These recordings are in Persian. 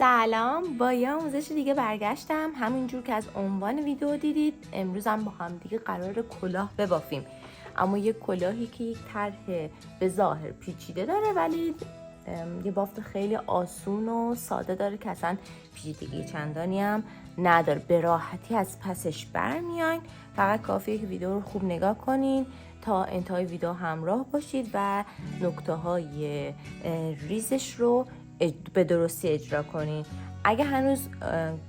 سلام، با یه آموزش دیگه برگشتم. همینجور که از عنوان ویدیو دیدید امروز هم با هم دیگه قرار کلاه ببافیم، اما یه کلاهی که یک طرح به ظاهر پیچیده داره ولی یه بافت خیلی آسون و ساده داره که اصلا پیچیدگی چندانی هم نداره، به راحتی از پسش برمیاین. فقط کافیه که ویدیو رو خوب نگاه کنین، تا انتهای ویدیو همراه باشید و نکته های ریزش رو به درستی اجرا کنین. اگه هنوز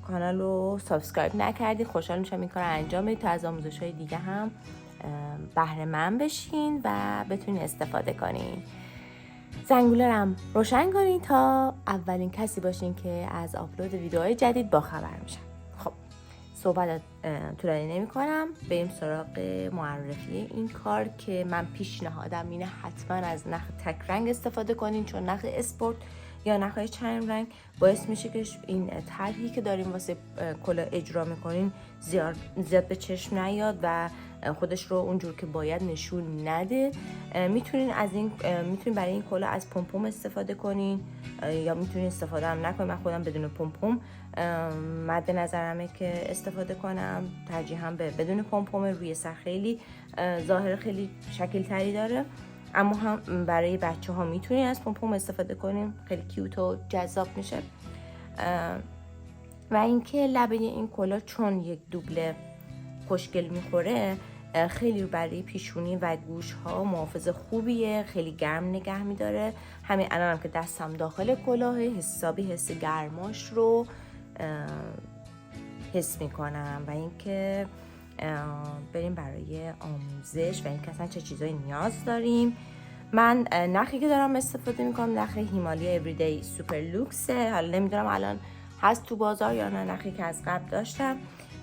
کانال رو سابسکرایب نکردید خوشحال میشم این کار انجام بدید تا از آموزش های دیگه هم بهره مند بشین و بتونین استفاده کنین. زنگوله رو هم روشن کنین تا اولین کسی باشین که از آپلود ویدیوهای جدید باخبر میشن. خب صحبت طولانی نمی کنم، بریم سراغ معرفی این کار که من پیشنهادم اینه حتما از نخ تک رنگ استفاده کنین، چون نخ اسپورت یا نخهای چند رنگ باعث میشه که این طرحی که داریم واسه کلاه اجرا میکنین زیاد به چشم نیاد و خودش رو اونجور که باید نشون نده. میتونین برای این کلاه از پمپم استفاده کنین یا میتونین استفاده هم نکنین. من خودم بدون پمپم مد نظرمه که استفاده کنم، ترجیحاً بدون پمپم. روی سر خیلی ظاهر خیلی شکل تری داره، اما هم برای بچه ها میتونین از پمپم استفاده کنین، خیلی کیوت و جذاب میشه. و اینکه لبه این کلاه چون یک دوبله خوشگل میخوره، خیلی برای پیشونی و گوش ها محافظ خوبیه، خیلی گرم نگه میداره. همین الانم که دستم داخل کلاه حسابی حس گرماش رو حس میکنم. و اینکه بریم برای آموزش و اینکه اصلا چه چیزایی نیاز داریم. من نخی که دارم استفاده میکنم نخ هیمالیا اوریدی سوپر لوکسه. حالا نمیدونم الان هست تو بازار یا نه، نخی که از قبل داشتم.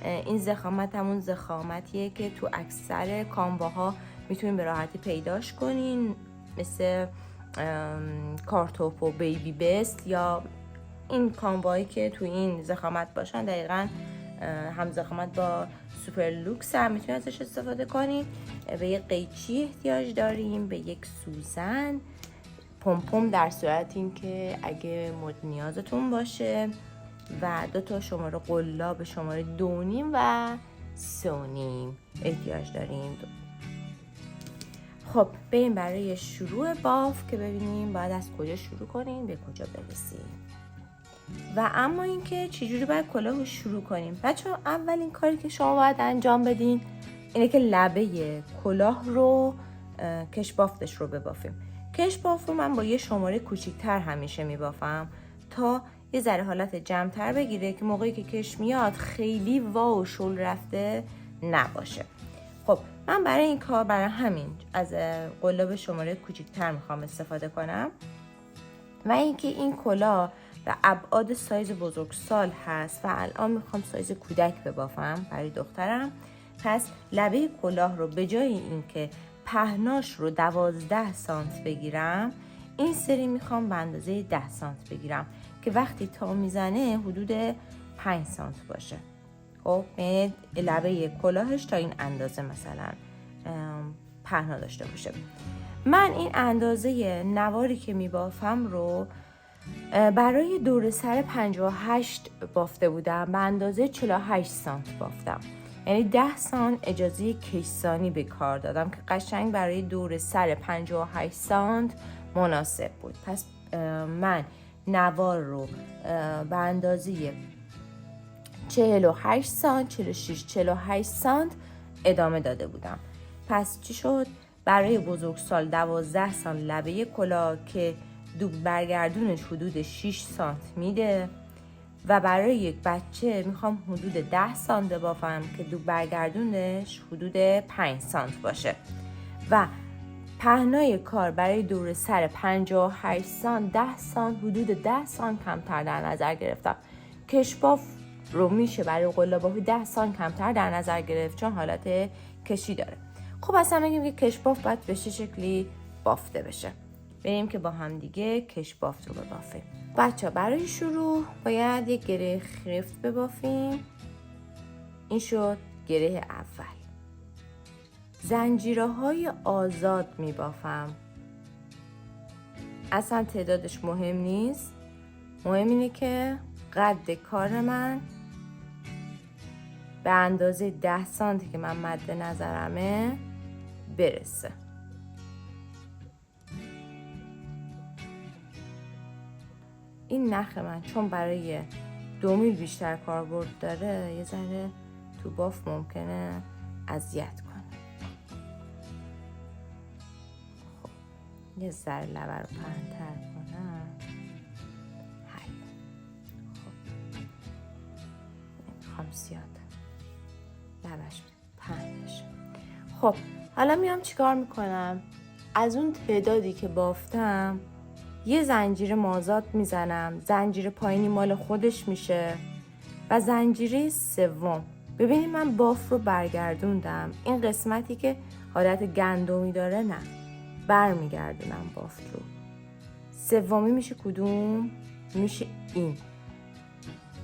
این ضخامت همون ضخامتیه که تو اکثر کامواها میتونین به راحتی پیداش کنین، مثل کارتوپ و بیبی بست یا این کاموایی که تو این ضخامت باشن دقیقاً هم ضخامت با سوپر لوکس هم میتونید ازش استفاده کنین. به یک قیچی احتیاج داریم، به یک سوزن، پمپم در صورت این که اگه مورد نیازتون باشه، و 2 شماره قلاب شماره 2.5 و 3.5 احتیاج داریم. خب بریم برای شروع باف که ببینیم باید از کجا شروع کنیم به کجا برسیم. و اما اینکه چجوری باید کلاه رو شروع کنیم. بچه‌ها اولین کاری که شما باید انجام بدین اینه که لبه کلاه رو کش بافتش رو ببافیم. کش بافت رو من با یه شماره کوچیک‌تر همیشه میبافم تا یه ذره حالت جمع‌تر بگیره که موقعی که کش میاد خیلی وا و شل رفته نباشه. خب من برای این کار برای همین از قلاب شماره کوچیک‌تر میخوام استفاده کنم. و اینکه این کلاه و ابعاد سایز بزرگسال هست و الان میخوام سایز کودک ببافم برای دخترم. پس لبه کلاه رو به جای اینکه پهناش رو 12 سانت بگیرم، این سری میخوام به اندازه 10 سانت بگیرم که وقتی تا میزنه حدود 5 سانت باشه. خب لبه کلاهش تا این اندازه مثلا پهنا داشته باشه. من این اندازه نواری که میبافم رو برای دور سر 58 بافته بودم، به اندازه 48 سانت بافتم، یعنی 10 سانت اجازه کشسانی به کار دادم که قشنگ برای دور سر 58 سانت مناسب بود. پس من نوار رو به اندازه 48 سانت 46 48 سانت ادامه داده بودم. پس چی شد؟ برای بزرگسال 12 سانت لبه کلاه که دوب برگردونش حدود 6 سانت میده و برای یک بچه میخوام حدود 10 سانت بافم که دوب برگردونش حدود 5 سانت باشه. و پهنای کار برای دور سر 58 سانت 10 سانت حدود 10 سانت کمتر در نظر گرفتم. کشباف رو میشه برای قلابافی 10 سانت کمتر در نظر گرفت چون حالت کشی داره. خب اصلا بگیم که کشباف باید به چه شکلی بافته بشه. بریم که با هم دیگه کش بافت رو ببافیم. بچه برای شروع باید یک گره خرفت ببافیم. این شد گره اول. زنجیره های آزاد میبافم. اصلا تعدادش مهم نیست، مهم اینه که قد کار من به اندازه 10 سانتی که من مد نظرمه برسه. این نخ من چون برای 2 میل بیشتر کاربرد داره یه ذره تو باف ممکنه اذیت کنه. خب یه ذره لبه رو پهن‌تر کنم. خب میخوام زیاد لبش پهن بشه. خب حالا میام چیکار میکنم؟ از اون تعدادی که بافتم یه زنجیره مازاد میزنم، زنجیره پایینی مال خودش میشه و زنجیره سوم. ببینید من باف رو برگردوندم، این قسمتی که حالت گندمی داره نه، برمیگردونم بافت رو. سومی میشه کدوم؟ میشه این.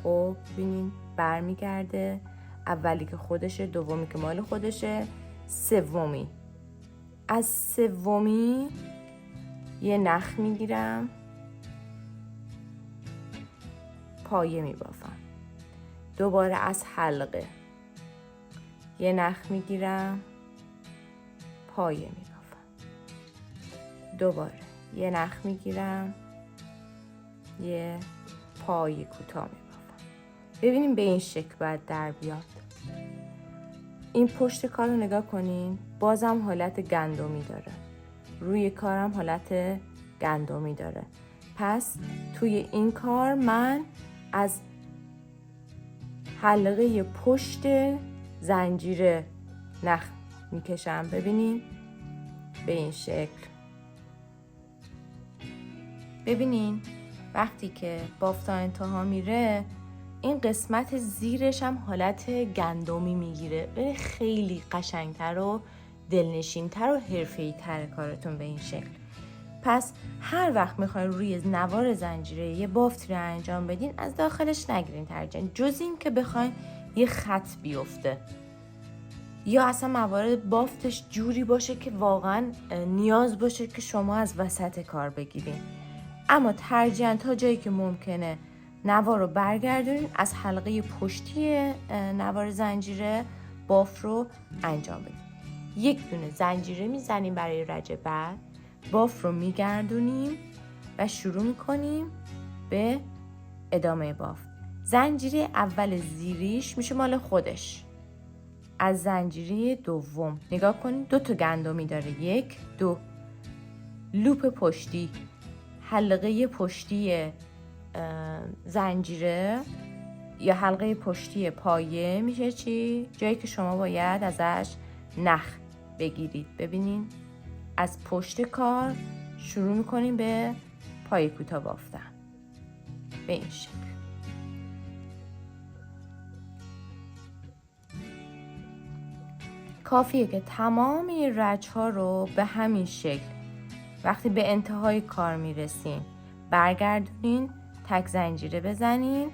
خب ببینین برمیگرده، اولی که خودشه، دومی که مال خودشه، سومی. از سومی یه نخ میگیرم، پایه میبافم. دوباره از حلقه یه نخ میگیرم، پایه میبافم. دوباره یه نخ میگیرم، یه پایه کوتاه میبافم. ببینیم به این شکل باید در بیاد. این پشت کار رو نگاه کنین، بازم حالت گندمی داره، روی کارم حالت گندمی داره. پس توی این کار من از حلقه پشت زنجیره نخ میکشم. ببینین به این شکل. ببینین وقتی که بافت تا انتها میره این قسمت زیرش هم حالت گندمی میگیره. خیلی قشنگتر و دلنشینتر و حرفه‌ای‌تر کارتون به این شکل. پس هر وقت میخواین روی نوار زنجیره یه بافتی رو انجام بدین از داخلش نگیرین ترجیحاً، جز این که بخواین یه خط بیفته یا اصلا موارد بافتش جوری باشه که واقعا نیاز باشه که شما از وسط کار بگیرین. اما ترجیحاً تا جایی که ممکنه نوار رو برگردونین، از حلقه پشتی نوار زنجیره باف رو انجام بدین. یک دونه زنجیره میزنیم برای رج بعد، باف رو میگردونیم و شروع میکنیم به ادامه بافت. زنجیره اول زیریش میشه مال خودش. از زنجیره دوم نگاه کنید 2 تا گندمی داره، 1 2. لوپ پشتی، حلقه پشتی زنجیره یا حلقه پشتی پایه میشه چی؟ جایی که شما باید ازش نخ بگیرید. ببینین از پشت کار شروع میکنیم به پایه کوتاه بافتن به این شکل. کافیه که تمام این رج ها رو به همین شکل وقتی به انتهای کار میرسین برگردونین، تک زنجیره بزنین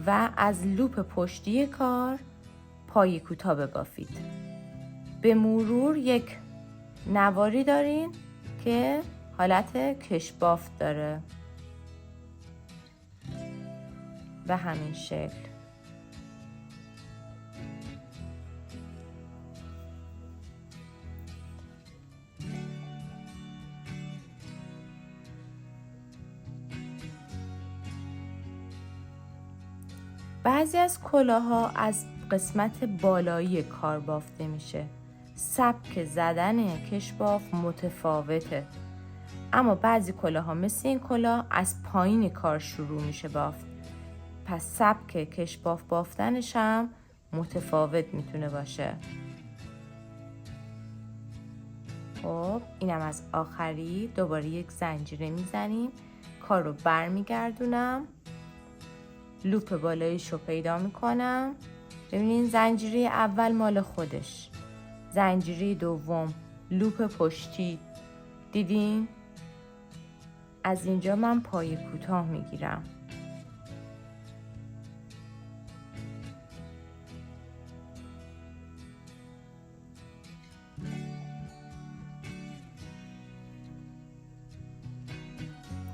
و از لوپ پشتی کار پایه کوتاه ببافید. به مرور یک نواری دارین که حالت کش بافت داره به همین شکل. بعضی از کلاها از قسمت بالایی کار بافته میشه. سبک زدن کشباف متفاوته، اما بعضی کلاها مثل این کلاه از پایین کار شروع میشه بافت. پس سبک کشباف بافتنش هم متفاوت میتونه باشه. خب اینم از آخری. دوباره یک زنجیره میزنیم، کار رو برمیگردونم، لوپ بالاییش رو پیدا میکنم. ببینین زنجیره اول مال خودش، زنجیره دوم لوپ پشتی، دیدین؟ از اینجا من پایه کوتاه میگیرم.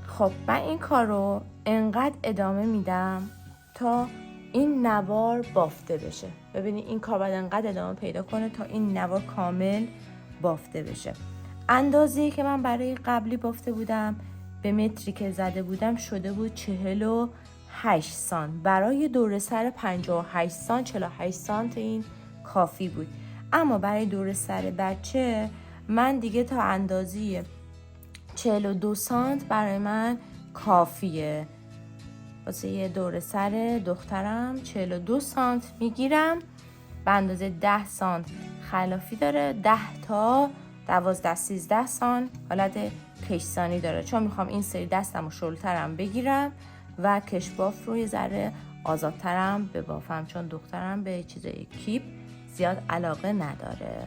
خب من این کار رو انقدر ادامه میدم تا این نوار بافته بشه. ببینید این کار باید انقدر ادامه پیدا کنه تا این نوار کامل بافته بشه. اندازه‌ای که من برای قبلی بافته بودم به متری که زده بودم شده بود 48 سانت. برای دور سر 58 سانت 48 سانت این کافی بود. اما برای دور سر بچه من دیگه تا اندازه 42 سانت برای من کافیه. واسه یه دور سر دخترم 42 سانت میگیرم. به اندازه 10 سانت خلافی داره، 10 تا 12-13 سانت حالت کشسانی داره. چون میخوام این سری دستم و شلترم بگیرم و کشباف رو یه ذره آزادترم ببافم، چون دخترم به چیزای کیپ زیاد علاقه نداره.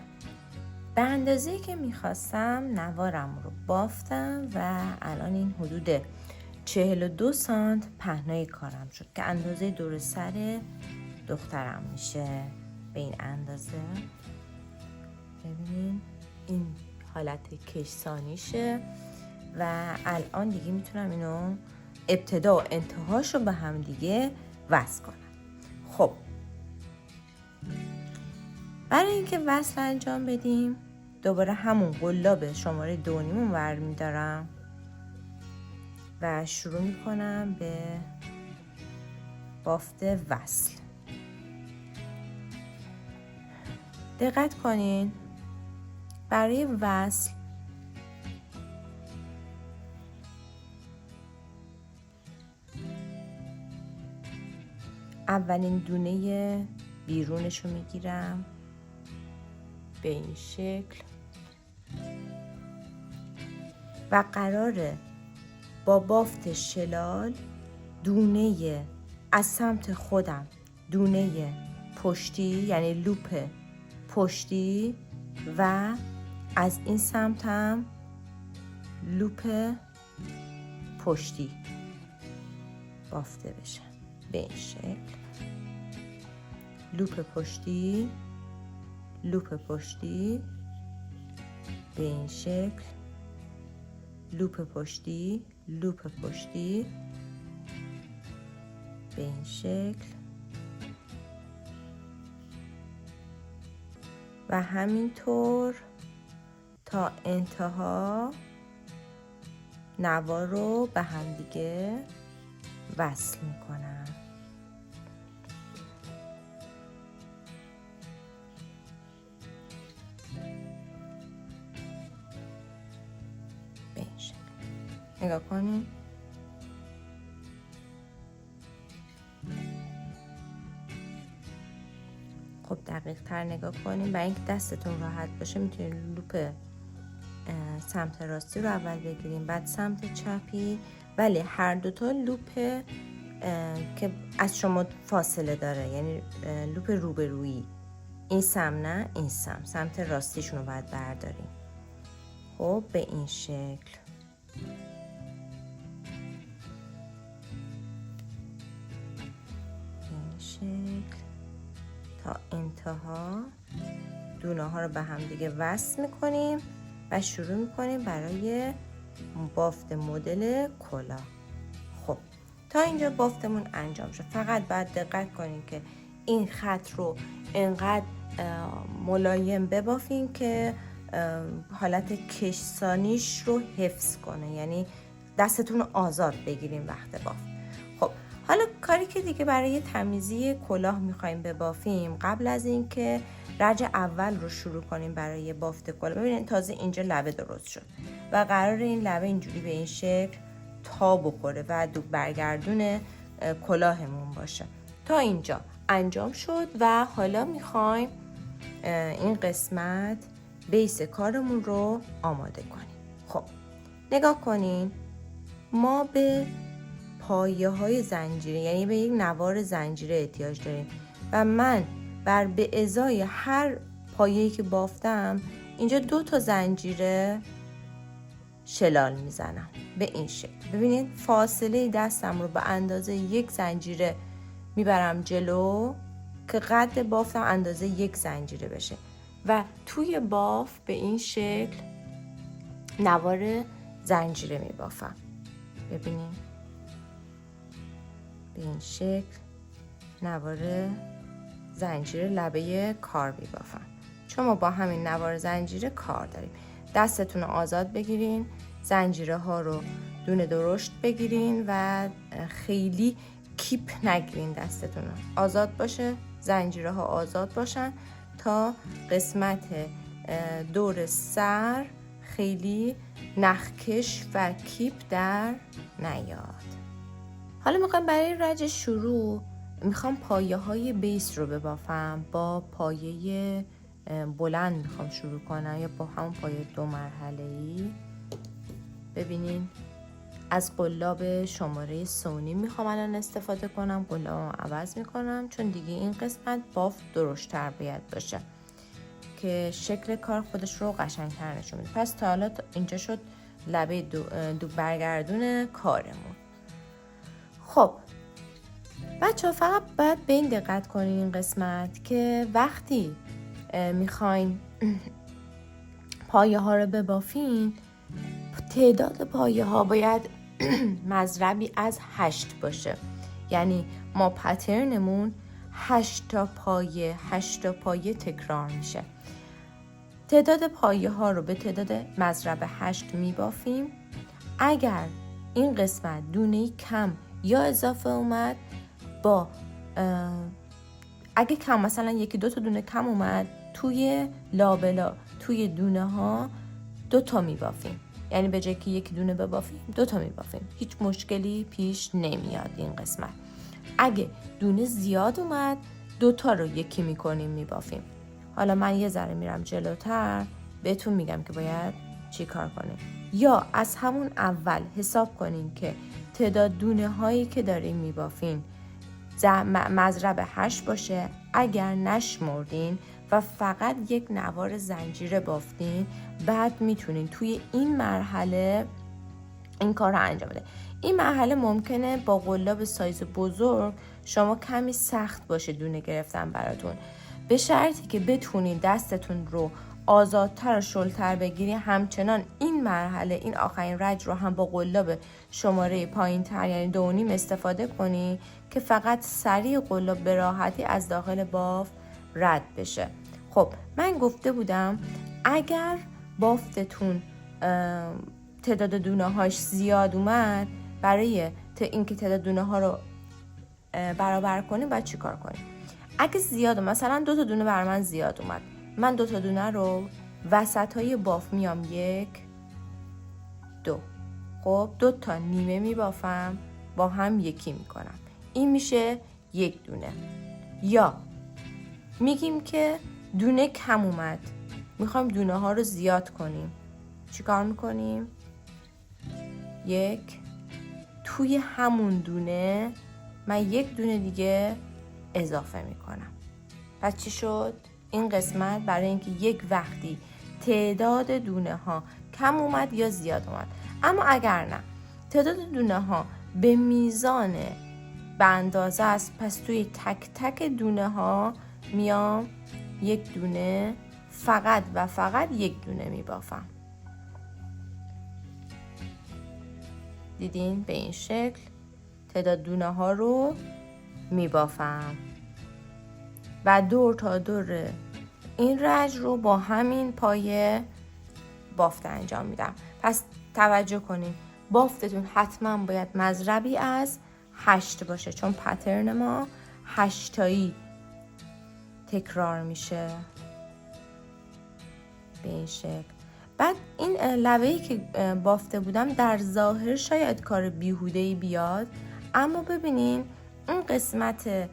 به اندازه‌ای که میخواستم نوارم رو بافتم و الان این حدود 42 سانت پهنای کارم شد که اندازه دور سر دخترم میشه. به این اندازه ببینین این حالت کشسانیشه و الان دیگه میتونم اینو ابتدا و انتهاش رو به هم دیگه وصل کنم. خب برای اینکه وصل انجام بدیم دوباره همون قلاب شماره 2.5 رو برمیدارم و شروع میکنم به بافت وصل. دقت کنین برای وصل اولین دونه بیرونش رو میگیرم به این شکل و قراره با بافت شلال دونه از سمت خودم، دونه پشتی یعنی لوپ پشتی و از این سمت هم لوپ پشتی بافته بشه به این شکل. لوپ پشتی، لوپ پشتی به این شکل، لوپ پشتی، لوپ پشتی به این شکل و همینطور تا انتها نوار رو به هم دیگه وصل میکنم. به این شکل نگاه کنید. خب دقیق تر نگاه کنیم. برای اینکه دستتون راحت باشه میتونید لوپ سمت راستی رو اول بگیریم بعد سمت چپی، ولی هر دوتا لوپ که از شما فاصله داره، یعنی لوپ روبرویی، این سم نه این سمت راستیشون رو باید برداریم. خب به این شکل تا انتها دونه ها رو به هم دیگه وصل میکنیم و شروع میکنیم برای بافت مدل کلاه. خب تا اینجا بافتمون انجام شد. فقط باید دقت کنیم که این خط رو انقدر ملایم ببافیم که حالت کشسانیش رو حفظ کنه، یعنی دستتون رو آزاد بگیریم وقت بافت. خب حالا کاری که دیگه برای تمیزی کلاه میخوایم ببافیم، قبل از اینکه رج اول رو شروع کنیم برای بافت کلاه، ببینید تازه اینجا لبه درست شد و قرار این لبه اینجوری به این شکل تا بخوره و دو برگردون کلاهمون باشه. تا اینجا انجام شد و حالا میخوایم این قسمت بیس کارمون رو آماده کنیم. خب نگاه کنین، ما به پایه های زنجیره یعنی به یک نوار زنجیره احتیاج داریم و من به ازای هر پایه‌ای که بافتم اینجا 2 تا زنجیره شلال میزنم به این شکل. ببینید فاصله دستم رو به اندازه 1 زنجیره میبرم جلو که قد بافتم اندازه 1 زنجیره بشه و توی باف به این شکل نوار زنجیره میبافم. ببینید به این شکل نوار زنجیر لبه کار میبافم، چون ما با همین نوار زنجیره کار داریم. دستتون رو آزاد بگیرین، زنجیره ها رو دونه درشت بگیرین و خیلی کیپ نگیرین، دستتون رو آزاد باشه، زنجیره ها آزاد باشن تا قسمت دور سر خیلی نخکش و کیپ در نیاد. حالا میخوام برای رج شروع میخوام پایه های بیس رو ببافم. با پایه بلند میخوام شروع کنم یا با همون پایه 2 مرحله‌ای. ببینین از قلاب شماره 3.5 میخوام الان استفاده کنم. قلابم عوض میکنم چون دیگه این قسمت بافت درشت‌تر باید باشه که شکل کار خودش رو قشنگ‌تر نشون میده. پس تا حالا اینجا شد لبه دو برگردون کارمون. خب بچه فقط باید به این دقت کنین این قسمت که وقتی میخواین پایه ها رو ببافین، تعداد پایه ها باید مضربی از 8 باشه. یعنی ما پترنمون 8 تا پایه تکرار میشه. تعداد پایه ها رو به تعداد مضرب 8 میبافیم. اگر این قسمت دونه‌ای کم یا اضافه اومد، با اگه کم مثلا 1-2 تا دونه کم اومد، توی لابلا توی دونه ها 2 تا میبافیم. یعنی به جای که 1 دونه ببافیم 2 تا میبافیم. هیچ مشکلی پیش نمیاد این قسمت. اگه دونه زیاد اومد 2 تا رو یکی میکنیم میبافیم. حالا من یه ذره میرم جلوتر بهتون میگم که باید چی کار کنیم. یا از همون اول حساب کنین که تعداد دونه هایی که داریم میبافین مضرب 8 باشه. اگر نشمردین و فقط یک نوار زنجیره بافتین، بعد میتونین توی این مرحله این کار رو انجام بده. این مرحله ممکنه با قلاب سایز بزرگ شما کمی سخت باشه دونه گرفتن براتون، به شرطی که بتونین دستتون رو آزادتر و شلتر بگیری. همچنان این مرحله، این آخرین رج رو هم با قلاب شماره پایین تر یعنی 2.5 استفاده کنی که فقط سریع قلاب به راحتی از داخل بافت رد بشه. خب من گفته بودم اگر بافتتون تعداد دونه هاش زیاد اومد، برای اینکه تعداد دونه ها رو برابر کنیم باید چی کار کنیم؟ اگه زیاد مثلا 2 تا دونه بر من زیاد اومد، من 2 تا دونه رو وسط های باف میام 1 2، خب 2 تا نیمه میبافم با هم یکی میکنم، این میشه 1 دونه. یا میگیم که دونه کم اومد، میخوایم دونه ها رو زیاد کنیم، چی کار میکنیم؟ 1 توی همون دونه من 1 دونه دیگه اضافه میکنم. پس چی شد؟ این قسمت برای اینکه یک وقتی تعداد دونه ها کم اومد یا زیاد اومد. اما اگر نه، تعداد دونه ها به میزان به اندازه است، پس توی تک تک دونه ها میام 1 دونه فقط و فقط 1 دونه میبافم. دیدین؟ به این شکل تعداد دونه ها رو میبافم و دور تا دور این رج رو با همین پایه بافت انجام میدم. پس توجه کنین بافتتون حتما باید مضربی از 8 باشه، چون پترن ما 8 تایی تکرار میشه به این شکل. بعد این لبه‌ای که بافته بودم در ظاهر شاید کار بیهوده‌ای بیاد، اما ببینین این قسمت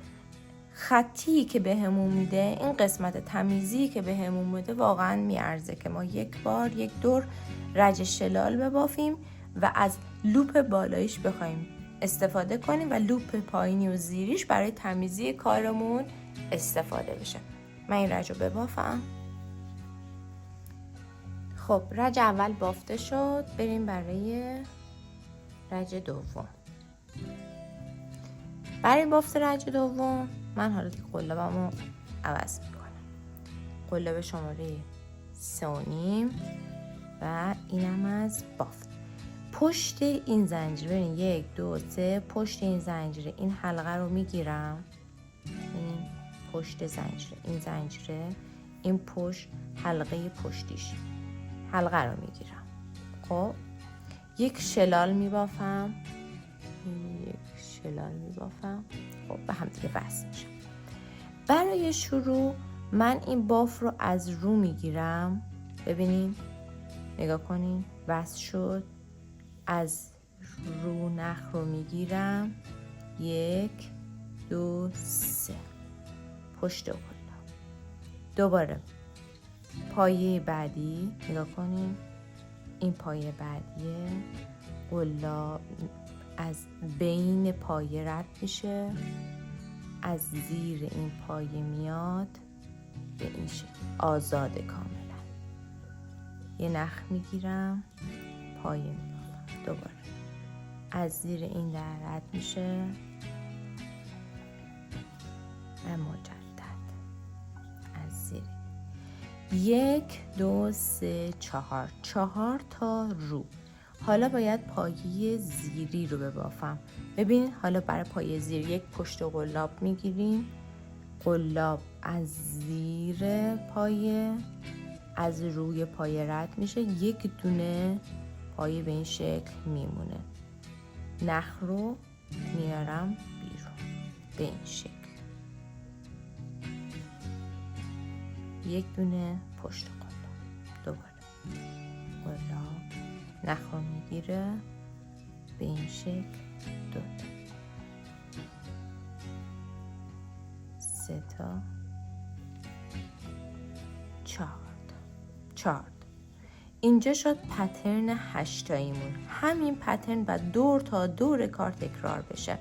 خطی که بهمون میده، این قسمت تمیزی که بهمون میده واقعا میارزه که ما یک بار یک دور رج شلال ببافیم و از لوپ بالایش بخوایم استفاده کنیم و لوپ پایینی و زیریش برای تمیزی کارمون استفاده بشه. من این رج رو ببافم. خب رج اول بافته شد، بریم برای رج دوم. برای بافت رج دوم من حالا دیگه قلابمو عوض میکنم. قلاب شماره 3.5 و اینم از بافت. پشت این زنجیره، 1 2 3 پشت این زنجیره این حلقه رو میگیرم این پشت زنجیره، این زنجیره، این پشت حلقه پشتیش، حلقه رو میگیرم. خب یک شلال میبافم، خب به هم دیگه وصل میشم. برای شروع من این باف رو از رو میگیرم، ببینین، نگاه کنین، وصل شد. از رو نخ رو میگیرم، 1 2 3 پشت قلاب. دوباره پایه بعدی، نگاه کنین، این پایه بعدیه، قلاب از بین پایه رد میشه، از زیر این پایه میاد به این شکل آزاده کاملا. یه نخ میگیرم، پایه میبافم، دوباره از زیر این در رد میشه و مجدد از زیر 1 2 3 4 4 تا رو. حالا باید پایه زیری رو ببافم. ببین حالا برای پایه زیر یک پشت قلاب میگیریم، قلاب از زیر پایه، از روی پایه رد میشه، یک دونه پایه به این شکل میمونه. نخ رو میارم بیرون به این شکل، یک دونه پشت قلاب، دوباره قلاب، نخ رو میگیره به این شکل، 2 تا، 3 تا، 4 تا. اینجا شد پترن 8 تاییمون. همین پترن و دور تا دور کار تکرار بشه.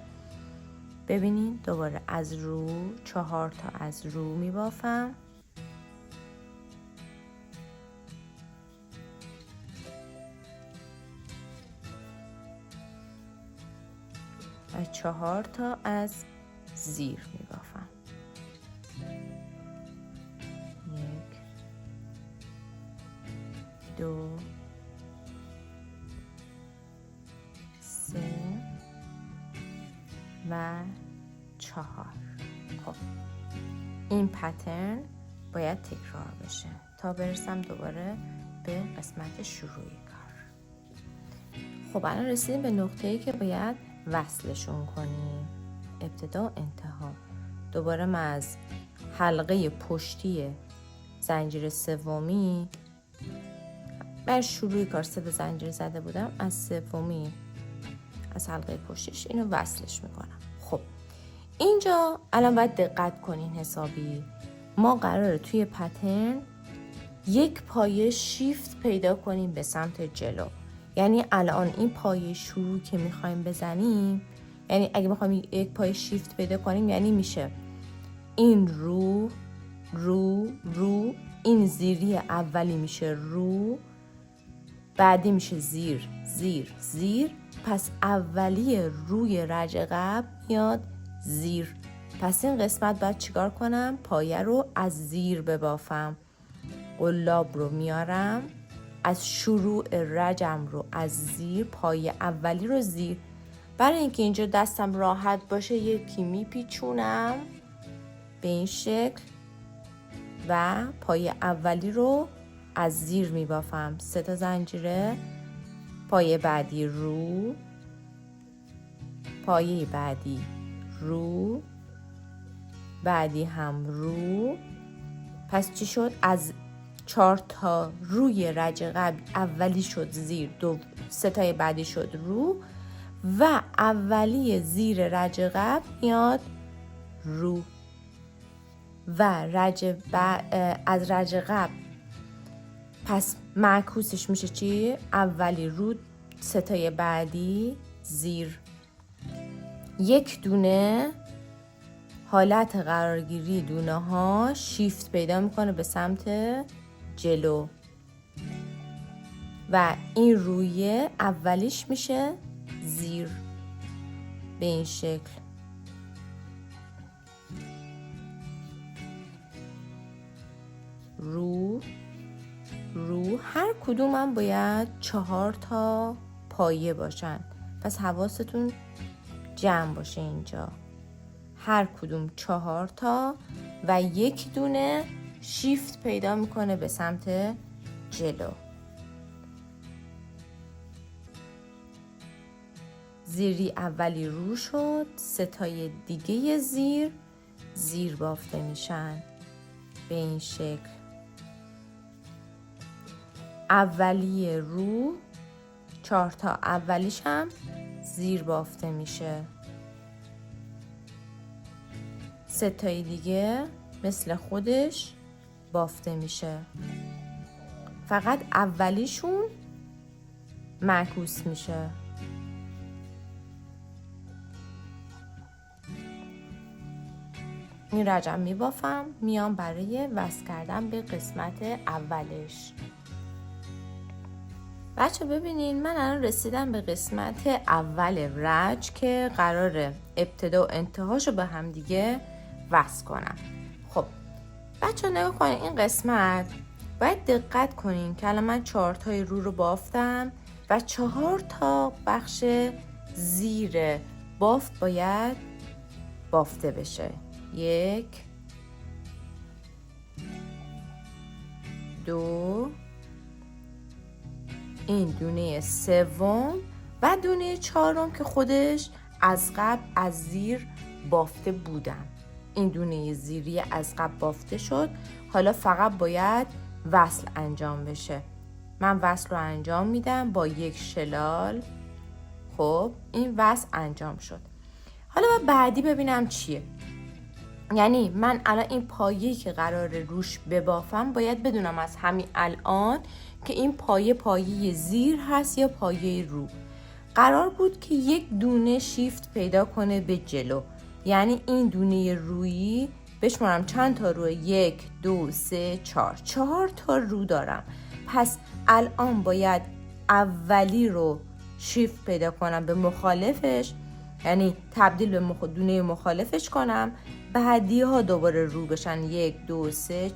ببینین دوباره از رو 4 تا از رو میبافم، و 4 تا از زیر میبافم، 1 2 3 و 4. خب این پترن باید تکرار بشه تا برسم دوباره به قسمت شروعی کار. خب الان رسیدیم به نقطه‌ای که باید وصلشون کنیم، ابتدا و انتها. دوباره من از حلقه پشتی زنجیر سومی، من شروع کار 3 زنجیر زده بودم، از سومی از حلقه پشتیش اینو وصلش میکنم. خب اینجا الان باید دقت کنین حسابی. ما قراره توی پترن یک پایه شیفت پیدا کنیم به سمت جلو. یعنی الان این پایه شروع که میخوایم بزنیم، یعنی اگه میخوایم یک پایه شیفت پیدا کنیم، یعنی میشه این رو رو رو، این زیری اولی میشه رو، بعدی میشه زیر زیر زیر، پس اولی روی رج قبل میاد زیر. پس این قسمت باید چیکار کنم؟ پایه رو از زیر ببافم، قلاب رو میارم، از شروع رجم رو از زیر، پایه اولی رو زیر. برای اینکه اینجا دستم راحت باشه یکی میپیچونم به این شکل و پایه اولی رو از زیر میبافم، 3 تا زنجیره، پایه بعدی رو، پایه بعدی رو، بعدی هم رو. پس چی شد؟ از 4 تا روی رج قبل اولی شد زیر، 3 تای بعدی شد رو و اولی زیر رج قبل میاد رو و از رج قبل پس معکوسش میشه چی؟ اولی رو، 3 تای بعدی زیر. یک دونه حالت قرارگیری دونه ها شیفت پیدا میکنه به سمت جلو و این روی اولیش میشه زیر به این شکل. رو رو هر کدوم هم باید 4 تا پایه باشن، پس حواستون جمع باشه اینجا. هر کدوم 4 تا و یک دونه شیفت پیدا میکنه به سمت جلو. زیری اولی رو شد، 3 تای دیگه زیر بافته میشن به این شکل. اولی رو 4 تا اولیش هم زیر بافته میشه. 3 تای دیگه مثل خودش بافته میشه. فقط اولیشون معکوس میشه. این رجم میبافم، میام برای وصل کردن به قسمت اولش. بچه ببینین من الان رسیدم به قسمت اول رج که قراره ابتدا و انتهاشو به هم دیگه وصل کنم. خب بچه نگاه کنین، این قسمت باید دقت کنین که الان من 4 تای رو بافتم و 4 تا بخش زیر بافت باید بافته بشه. 1 2 این دونه سوم و دونه چهارم که خودش از قبل از زیر بافته بودم. این دونه زیری از قبل بافته شد، حالا فقط باید وصل انجام بشه. من وصل رو انجام میدم با یک شلال. خب این وصل انجام شد. حالا بعدی ببینم چیه. یعنی من الان این پایه‌ای که قراره روش ببافم باید بدونم از همین الان که این پایه زیر هست یا پایه رو. قرار بود که یک دونه شیفت پیدا کنه به جلو، یعنی این دونه رویی بشمارم چند تا روی 1 2 3 4 تا رو دارم. پس الان باید اولی رو شیفت پیدا کنم به مخالفش، یعنی تبدیل به دونه مخالفش کنم، بعدی ها دوباره رو بشن 1 2 3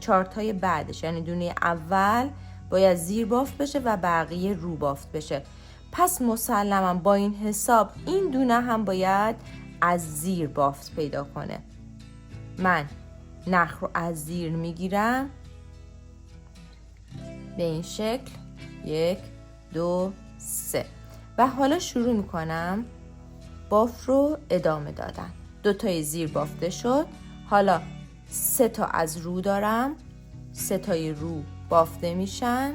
4 تای بعدش، یعنی دونه اول باید زیر بافت بشه و بقیه رو بافت بشه. پس مسلماً با این حساب این دونه هم باید از زیر بافت پیدا کنه. من نخ رو از زیر میگیرم به این شکل 1 2 3 و حالا شروع میکنم بافت رو ادامه دادن. 2 تای زیر بافته شد، حالا 3 تا از رو دارم، 3 تای رو بافته میشن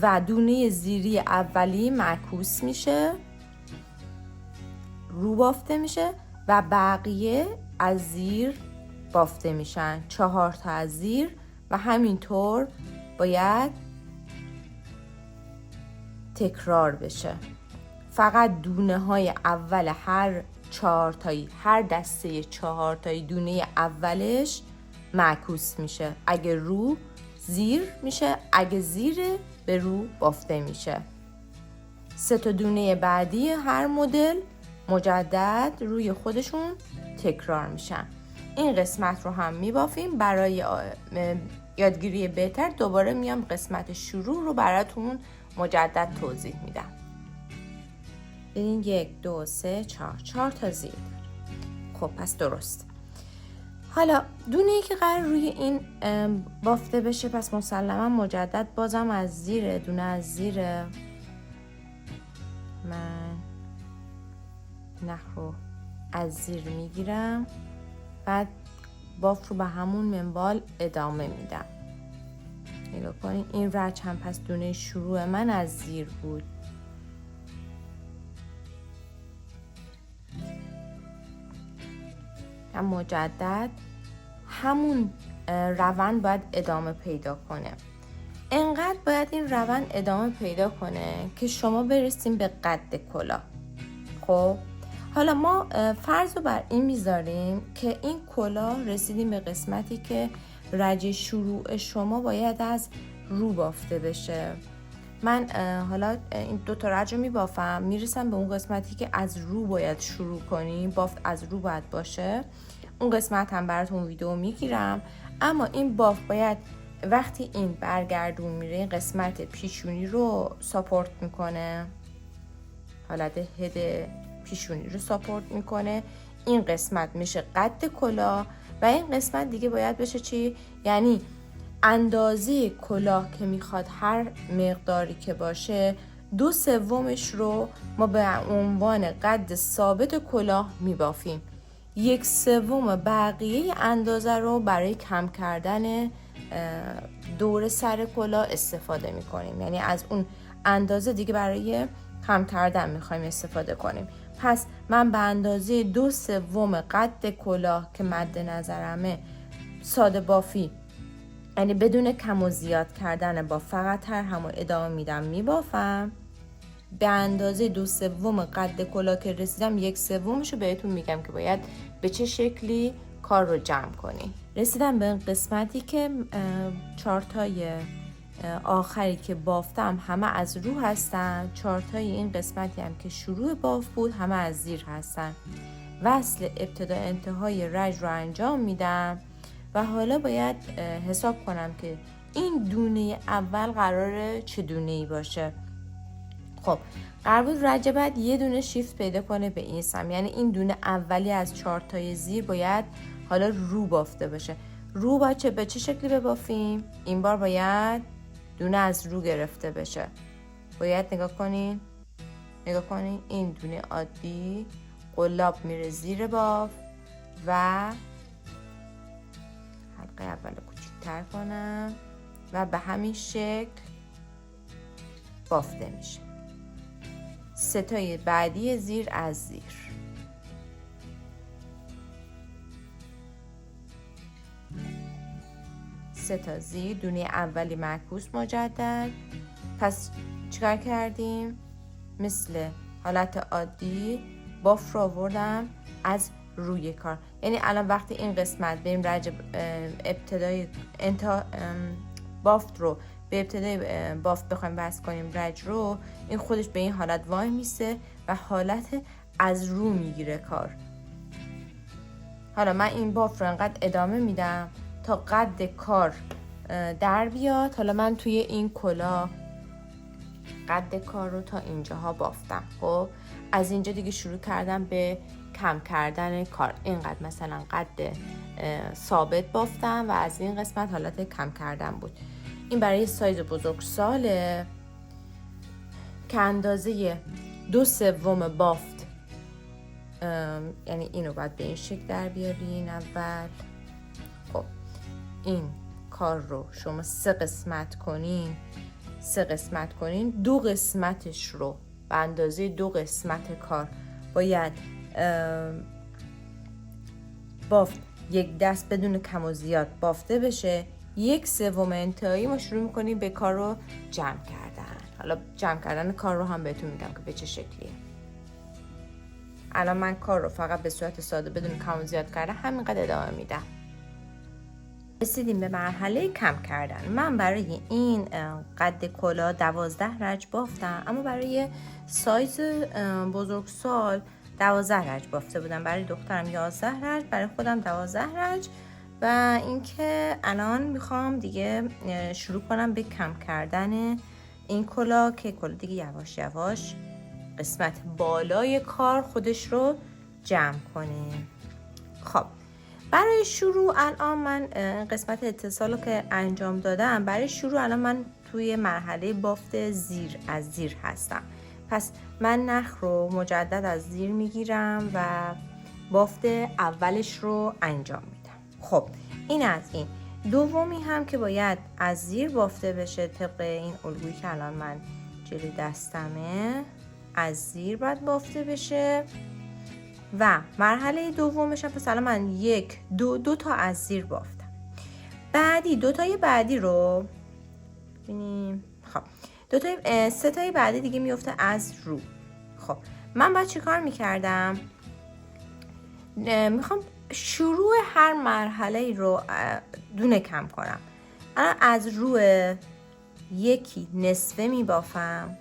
و دونه زیری اولی معکوس میشه، رو بافته میشه و بقیه از زیر بافته میشن. 4 تا از زیر و همینطور باید تکرار بشه. فقط دونه های اول هر 4 تایی، هر دسته 4 تایی دونه اولش معکوس میشه. اگه رو زیر میشه، اگه زیر به رو بافته میشه. 3 تا دونه بعدی هر مدل مجدد روی خودشون تکرار میشن. این قسمت رو هم میبافیم. برای یادگیری بهتر دوباره میام قسمت شروع رو براتون مجدد توضیح میدم. ببین 1 2 3 4 تا زیر داره. خب پس درست. حالا دونه‌ای که قرار روی این بافته بشه، پس مسلما مجدد بازم از زیر، دونه از زیر من نخ رو از زیر میگیرم، بعد بافت رو به همون منوال ادامه میدم. نگاه کنین این رج هم پس دونه شروع من از زیر بود. و مجدد همون روند باید ادامه پیدا کنه. انقدر باید این روند ادامه پیدا کنه که شما برسیم به قد کلاه. خب حالا ما فرض رو بر این میذاریم که این کلاه رسیدیم به قسمتی که رج شروع شما باید از رو بافته بشه. من حالا این 2 تا رج رو میبافم، میرسم به اون قسمتی که از رو باید شروع کنیم، بافت از رو باید باشه. اون قسمت هم براتون ویدیو میگیرم. اما این بافت باید وقتی این برگردون میره قسمت پیشونی رو ساپورت میکنه. حالت هد پیشونی رو ساپورت میکنه. این قسمت میشه قد کلاه و این قسمت دیگه باید بشه چی؟ یعنی اندازه کلاه که میخواد هر مقداری که باشه 2/3 رو ما به عنوان قد ثابت کلاه میبافیم. 1/3 بقیه اندازه رو برای کم کردن دور سر کلاه استفاده میکنیم. یعنی از اون اندازه دیگه برای کم کردن میخوایم استفاده کنیم. پس من به اندازه 2/3 قد کلاه که مد نظرمه ساده بافی، یعنی بدون کم و زیاد کردن با فقط طرحمو ادامه میدم میبافم. به اندازه 2/3 قد کلاه که رسیدم 1/3 رو بهتون میگم که باید به چه شکلی کار رو جمع کنی. رسیدم به قسمتی که 4 تای آخری که بافتم همه از رو هستن. 4 تای این قسمتی هم که شروع باف بود همه از زیر هستن. وصل ابتدا انتهای رج رو انجام میدم و حالا باید حساب کنم که این دونه اول قراره چه دونه‌ای باشه. خب قرار بود رج بعد یه دونه شیفت پیدا کنه به این سم، یعنی این دونه اولی از 4 تای زیر باید حالا رو بافته باشه. رو باید به چه شکلی ببافیم؟ این بار باید دونه از رو گرفته بشه. باید نگاه کنین این دونه عادی قلاب میره زیر باف و حلقه اول کوچیک‌تر کنم و به همین شکل بافته میشه. 3 تای بعدی زیر از زیر. سه تا زیر، دونه اولی معکوس مجدد. پس چیکار کردیم؟ مثل حالت عادی باف رو آوردم از روی کار. یعنی الان وقتی این قسمت بریم رج ابتدای بافت رو به ابتدای بافت بخوایم بس کنیم رج رو، این خودش به این حالت وای میسه و حالت از رو میگیره کار. حالا من این بافت رو انقدر ادامه میدم تا قد کار در بیاد. حالا من توی این کلاه قد کار رو تا اینجاها بافتم. خب از اینجا دیگه شروع کردم به کم کردن کار. اینقدر مثلا قد ثابت بافتم و از این قسمت حالت کم کردن بود. این برای سایز بزرگساله که اندازه 2/3 بافت، یعنی اینو باید به این شکل در بیارین اول. خب این کار رو شما 3 قسمت کنین 2 قسمتش رو به اندازه 2 قسمت کار باید بافت یک دست بدون کم و زیاد بافته بشه. 1/3 انتهایی ما شروع میکنیم به کار رو جمع کردن. حالا جمع کردن کار رو هم بهتون میگم که به چه شکلیه. الان من کار رو فقط به صورت ساده بدون کم و زیاد کردن همینقدر ادامه میدم. رسیدیم به مرحله کم کردن. من برای این قد کلاه 12 رج بافتم، اما برای سایز بزرگسال 12 رج بافته بودم. برای دخترم 11 رج، برای خودم 12 رج. و اینکه الان میخوام دیگه شروع کنم به کم کردن این کلاه که کلاه دیگه یواش یواش قسمت بالای کار خودش رو جمع کنه. خب برای شروع الان من قسمت اتصال رو که انجام دادم، برای شروع الان من توی مرحله بافت زیر از زیر هستم. پس من نخ رو مجدد از زیر میگیرم و بافت اولش رو انجام میدم. خب این از این. دومی هم که باید از زیر بافته بشه طبق این الگویی که الان من جلوی دستمه، از زیر باید بافته بشه. و مرحله دومش هم پس الان من دو تا از زیر بافتم. بعدی 2 تای بعدی رو ببینیم. خب 3 تای بعدی دیگه میفته از رو. خب من باید چی کار میکردم؟ میخوام شروع هر مرحله رو دونه کم کنم. الان از رو یکی نصفه میبافم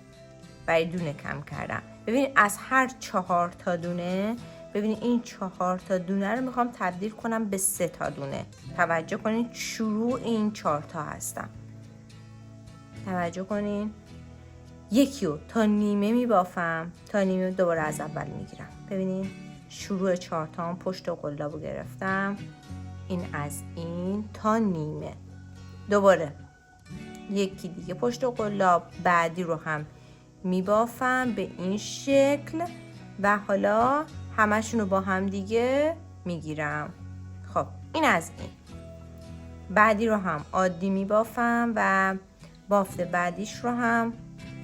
برای دونه کم کردم. ببینید از هر 4 تا دونه، ببینید این 4 تا دونه رو میخوام تبدیل کنم به 3 تا دونه. توجه کنید شروع این 4 تا هستم. توجه کنید یکی رو تا نیمه میبافم، تا نیمه دوباره از اول میگیرم. ببینین شروع 4 تا پشت قلابو گرفتم، این از این تا نیمه، دوباره یکی دیگه پشت قلاب بعدی رو هم میبافم به این شکل و حالا همشون رو با هم دیگه میگیرم. خب این از این. بعدی رو هم عادی میبافم و بافت بعدیش رو هم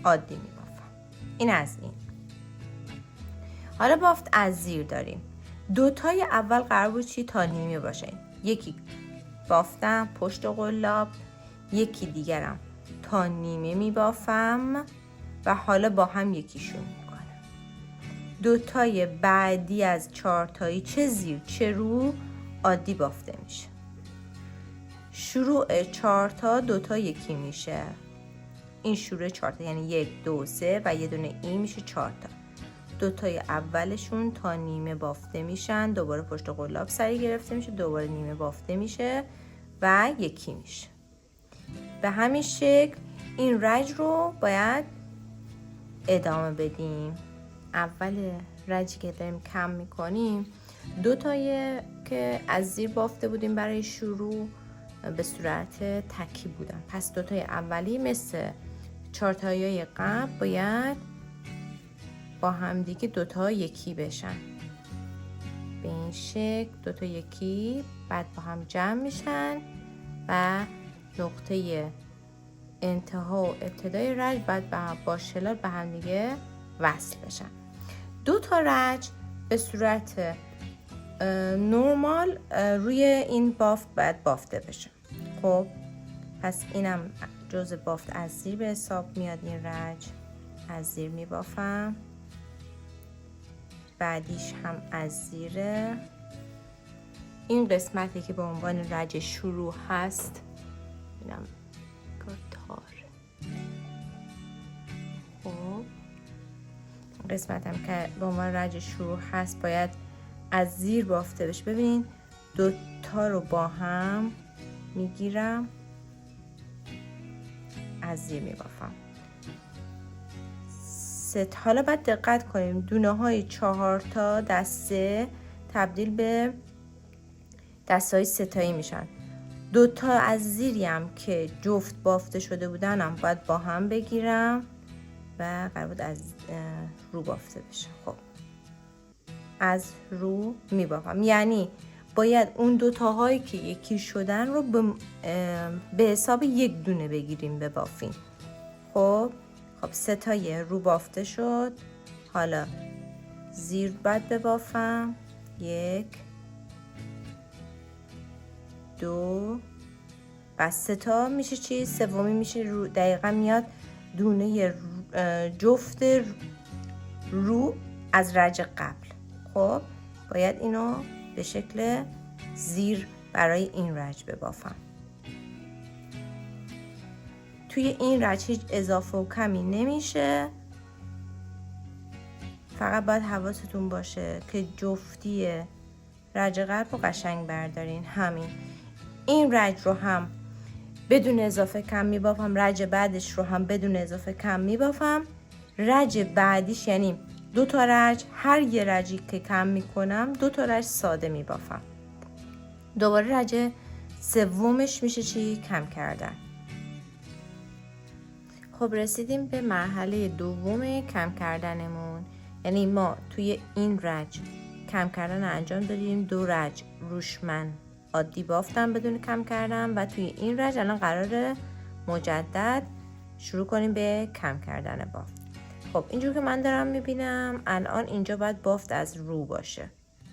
عادی میبافم. این از این. حالا بافت از زیر داریم. دوتای اول قرار بود چی تا نیمه باشه. یکی بافتم پشت قلاب، یکی دیگرم تا نیمه میبافم و حالا با هم یکیشون میکنم. دوتای بعدی از 4 تایی چه زیر چه رو عادی بافته میشه. شروع 4 تا دوتا یکی میشه. این شروع 4 تا یعنی 1 2 3 و یه دونه این میشه 4 تا. دوتای اولشون تا نیمه بافته میشن، دوباره پشت قلاب سری گرفته میشه، دوباره نیمه بافته میشه و یکی میشه. به همین شکل این رج رو باید ادامه بدیم. اول رجی که داریم کم میکنیم، دوتایی که از زیر بافته بودیم برای شروع به صورت تکی بودن، پس دوتای اولی مثل 4 تایی قبل باید با هم دیگه دوتا یکی بشن. به این شکل دوتا یکی بعد با هم جمع میشن و نقطه انتها و ابتدای رج بعد با شلال به هم دیگه وصل بشن. دوتا رج به صورت نورمال روی این بافت باید بافته بشه. خب پس اینم جز بافت از زیر به حساب میاد. این رج از زیر میبافم، بعدیش هم از زیره. این قسمتی که به عنوان رج شروع هست، اینم تار. خب قسمت هم که به عنوان رج شروع هست باید از زیر بافته بشه. ببینین دو تا رو با هم میگیرم، از زیر میبافم. حالا باید دقت کنیم دونه های 4 تا دسته تبدیل به دسته های 3 تایی میشن. دوتا از زیری هم که جفت بافته شده بودن هم باید با هم بگیرم و قرار بود از رو بافته بشه. خب از رو میبافم، یعنی باید اون دوتاهایی که یکی شدن رو به حساب یک دونه بگیریم ببافیم. خب 3 تای رو بافته شد. حالا زیر باید ببافم. 1 2 بس 3 تا میشه چی؟ سومی میشه رو، دقیقا میاد دونه جفت رو از رج قبل. خب باید اینو به شکل زیر برای این رج ببافم. توی این رج هیچ اضافه و کمی نمیشه، فقط باید حواستون باشه که جفتی رج قبل رو قشنگ بردارین. همین این رج رو هم بدون اضافه کم میبافم، رج بعدش رو هم بدون اضافه کم میبافم. رج بعدیش یعنی 2 تا رج، هر یه رجی که کم میکنم 2 تا رج ساده میبافم. دوباره رج سومش میشه چی؟ کم کردن. خب رسیدیم به مرحله دوم کم کردنمون، یعنی ما توی این رج کم کردن انجام دادیم. 2 رج روش من عادی بافتم بدون کم کردن و توی این رج الان قراره مجدد شروع کنیم به کم کردن بافت. خب اینجور که من دارم میبینم الان اینجا باید بافت از رو باشه.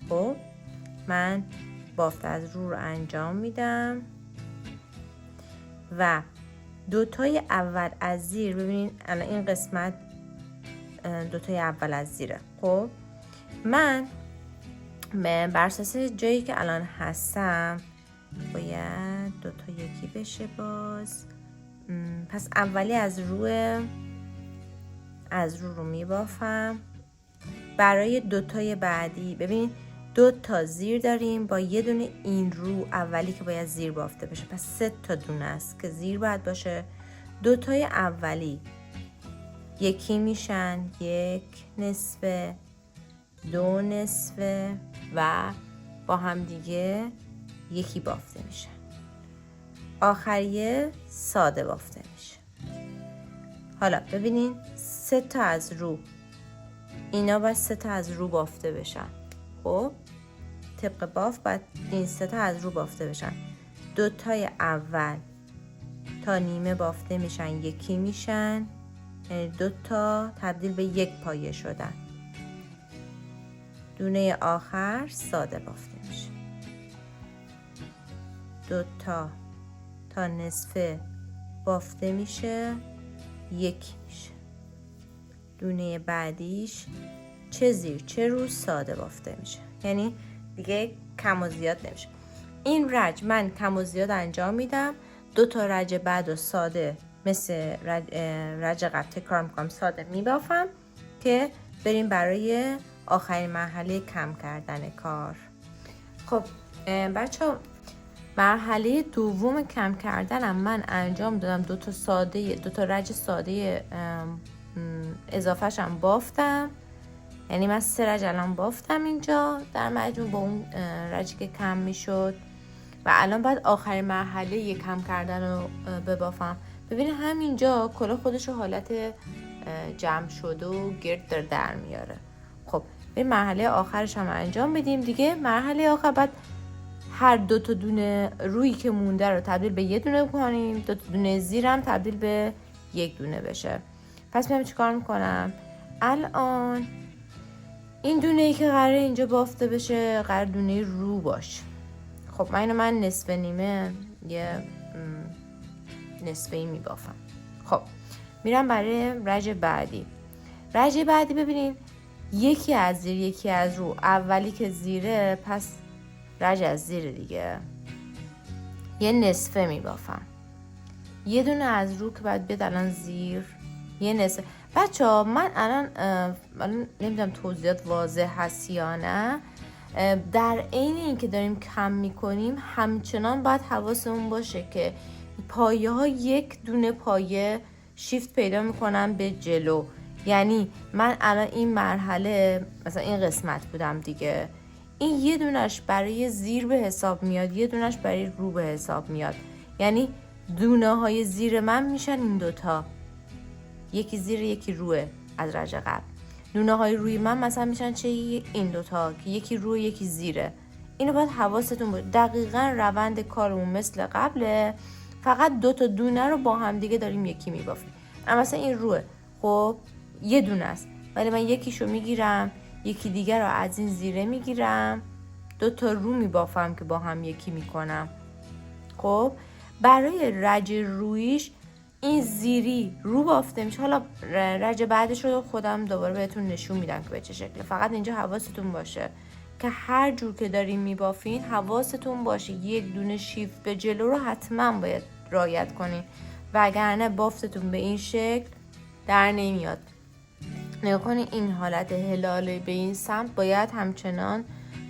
خب من بافت از رو انجام میدم و 2 تای اول از زیر، ببینین الان این قسمت 2 تای اول از زیره. خب من بر اساس جایی که الان هستم باید 2 تا یکی بشه باز. پس اولی از رو میبافم. برای 2 تای بعدی ببینید 2 تا زیر داریم با یه دونه این رو اولی که باید زیر بافته بشه، پس 3 تا دونه است که زیر باید باشه. 2 تای اولی یکی میشن، 1 نصفه، 2 نصفه و با هم دیگه یکی بافته میشن. آخریه ساده بافته میشه. حالا ببینین 3 تا از رو، اینا باید 3 تا از رو بافته بشن. خب طبق باف باید این 3 تا از رو بافته بشن. 2 تای اول تا نیمه بافته میشن، یکی میشن، یعنی 2 تا تبدیل به 1 پایه شدن. دونه آخر ساده بافته میشه. 2 تا نصفه بافته میشه، 1 میشه. دونه بعدیش چه زیر چه رو ساده بافته میشه، یعنی دیگه کم و زیاد نمیشه. این رج من کم و زیاد انجام میدم. 2 تا رج بعد و ساده مثل رج قبل تکرار میکنم، ساده میبافم که بریم برای آخرین مرحله کم کردن کار. خب بچه ها، مرحله دوم کم کردنم من انجام دادم. 2 تا رج ساده اضافهشم بافتم، یعنی من 3 رج الان بافتم اینجا در مجموع با اون رجی که کم میشد و الان باید آخرین مرحله کم کردن رو ببافم. ببینید همینجا کلا خودش رو حالت جمع شده و گرد در میاره. خب به مرحله آخرش هم انجام بدیم دیگه. مرحله آخر بعد هر 2 تا دونه رویی که مونده رو تبدیل به 1 دونه کنیم، 2 تا دونه زیرم تبدیل به 1 دونه بشه. پس میام چیکار میکنم؟ الان این دونه‌ای که قراره اینجا بافته بشه قرار دونه رو باشه. خب من نصفه نیمه یه نصفه ای میبافم. خب میرم برای رج بعدی. رج بعدی ببینین یکی از زیر یکی از رو. اولی که زیره پس رج از زیر دیگه، یه نصفه میبافم. یه دونه از رو که باید بیاد الان زیر، یه نصفه. بچه ها من الان نمیدونم توضیحات واضح هست یا نه. در عین این که داریم کم میکنیم همچنان باید حواسمون باشه که پایه ها 1 دونه پایه شیفت پیدا میکنن به جلو. یعنی من الان این مرحله مثلا این قسمت بودم دیگه، این یه دونش برای زیر به حساب میاد، یه دونش برای رو به حساب میاد. یعنی دونه های زیر من میشن این 2 تا، یکی زیر یکی روه از رج قبل. دونه های روی من مثلا میشن چه؟ این 2 تا که یکی روی یکی زیره. اینو باید حواستون باشه. دقیقاً روند کارمون مثل قبله، فقط 2 تا دونه رو با هم دیگه داریم یکی میبافیم. اما مثلا این روه، خب یه دونه است ولی من یکیشو میگیرم، یکی دیگه رو از این زیره میگیرم، 2 تا رو میبافم که با هم یکی میکنم. خب برای رج رویش این زیری رو بافته میشه. حالا رج بعدش رو خودم دوباره بهتون نشون میدم که به چه شکله. فقط اینجا حواستون باشه که هر جور که دارین میبافین حواستون باشه 1 دونه شیفت به جلو رو حتما باید رعایت کنین، وگرنه بافتتون به این شکل در نمیاد. نگاه کنین این حالت هلاله به این سمت باید همچنان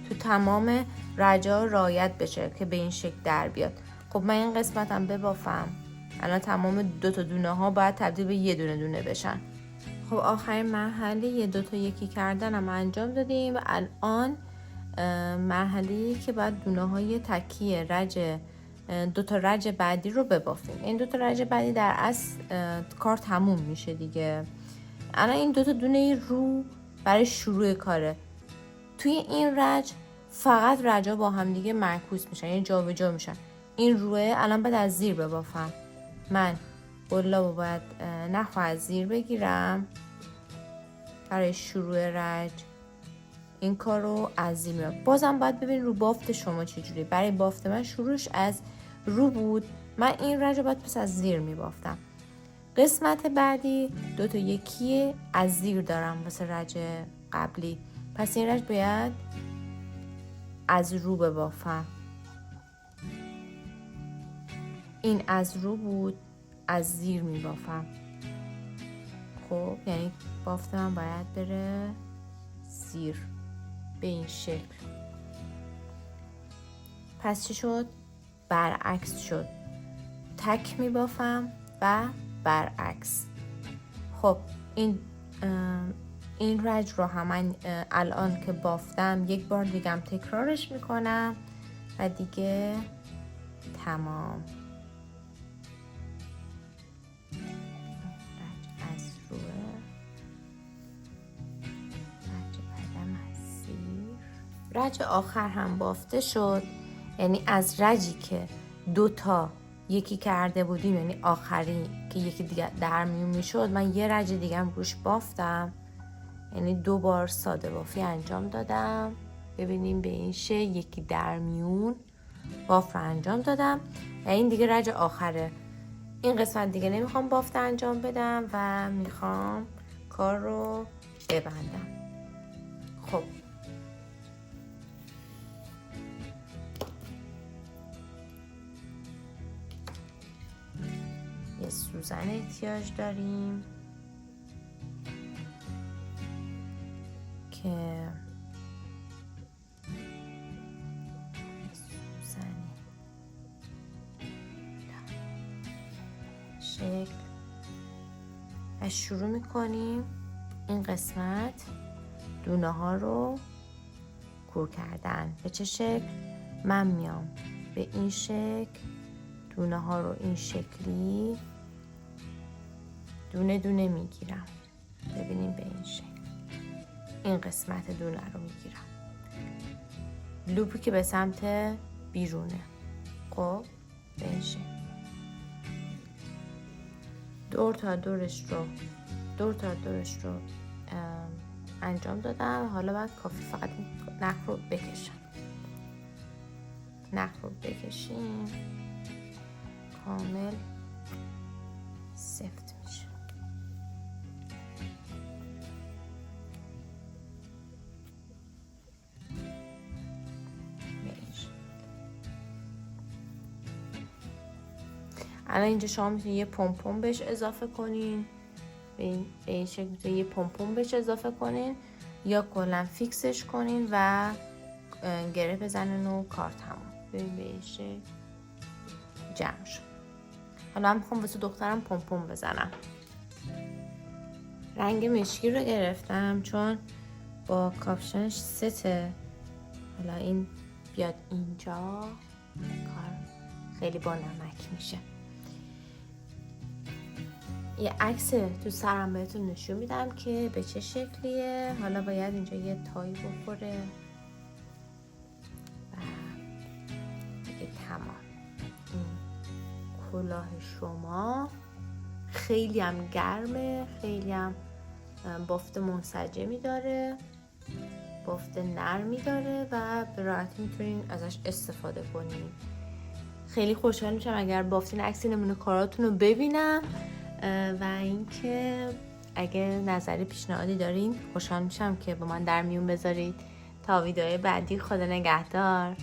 تو تمام رجا رعایت بشه که به این شکل در بیاد. خب من این قسمتم ببافم. الان تمام 2 تا دونه ها باید تبدیل به 1 دونه بشن. خب آخرین مرحله 2 تا یکی کردن هم انجام دادیم و الان مرحله که باید دونه های تکیه رج 2 تا رج بعدی رو ببافیم. این 2 تا رج بعدی در اصل کار تموم میشه دیگه. الان این 2 تا دونه رو برای شروع کاره. توی این رج فقط رجا با هم دیگه معکوس میشن، یعنی جا به جا میشن. این روه الان باید از زیر ببافم. من قلابو باید نخو از زیر بگیرم برای شروع رج. این کار رو از زیر میرم. بازم باید ببین رو بافت شما چجوری. برای بافت من شروعش از رو بود، من این رج رو باید پس از زیر میبافتم. قسمت بعدی 2 تا یکی از زیر دارم واسه رج قبلی، پس این رج باید از رو ببافم. این از رو بود، از زیر میبافم. خب یعنی بافت من باید بره زیر به این شکل. پس چی شد؟ برعکس شد. تک میبافم و برعکس. خب این رج رو هم من الان که بافتم یک بار دیگه تکرارش میکنم و دیگه تمام. رج از روی رج بعدم از زیر. رج آخر هم بافته شد، یعنی از رجی که 2 تا یکی کرده بودیم، یعنی آخری که یکی دیگه در میون میشد، من یه رج دیگه هم روش بافتم، یعنی 2 بار ساده بافی انجام دادم. ببینیم به این شکل یکی در میون باف رو انجام دادم و این دیگه رج آخره. این قسمت دیگه نمیخوام بافت انجام بدم و میخوام کار رو ببندم. خب یه سوزن احتیاج داریم که سوزنی شکل و شروع میکنیم این قسمت دونه ها رو کور کردن. به چه شکل؟ من میام به این شکل دونه ها رو این شکلی دونه دونه میگیرم. ببینیم به این شکل این قسمت دونه رو میگیرم، لوپی که به سمت بیرونه. خب به این شکل دور تا دورش رو انجام دادم. حالا باید کافی فقط نخ رو بکشم. نخ رو بکشیم کامل سفت میشه. الان اینجا شما میتونید یه پمپم بهش اضافه کنین، به این شکل میتونید یه پمپم بهش اضافه کنین یا کلا فیکسش کنین و گره بزنین و کار تموم. ببین به این شکل جمع شد. حالا من میخوام واسه دخترم پمپم بزنم. رنگ مشکی رو گرفتم چون با کاپشنش سته. حالا این بیاد اینجا کار خیلی با نمک میشه. یه عکس تو سرم بهتون نشون میدم که به چه شکلیه. حالا باید اینجا یه تایی بخوره و دیگه تمام. این کلاه شما خیلی هم گرمه، خیلی هم بافت منسجمی داره، بافت نرمی داره و به راحتی میتونین ازش استفاده کنین. خیلی خوشحال میشم اگر بافتین عکس نمونه کاراتون رو ببینم و اینکه اگه نظری پیشنهادی دارین خوشحال میشم که با من در میون بذارید. تا ویدیوهای بعدی، خدا نگهدار.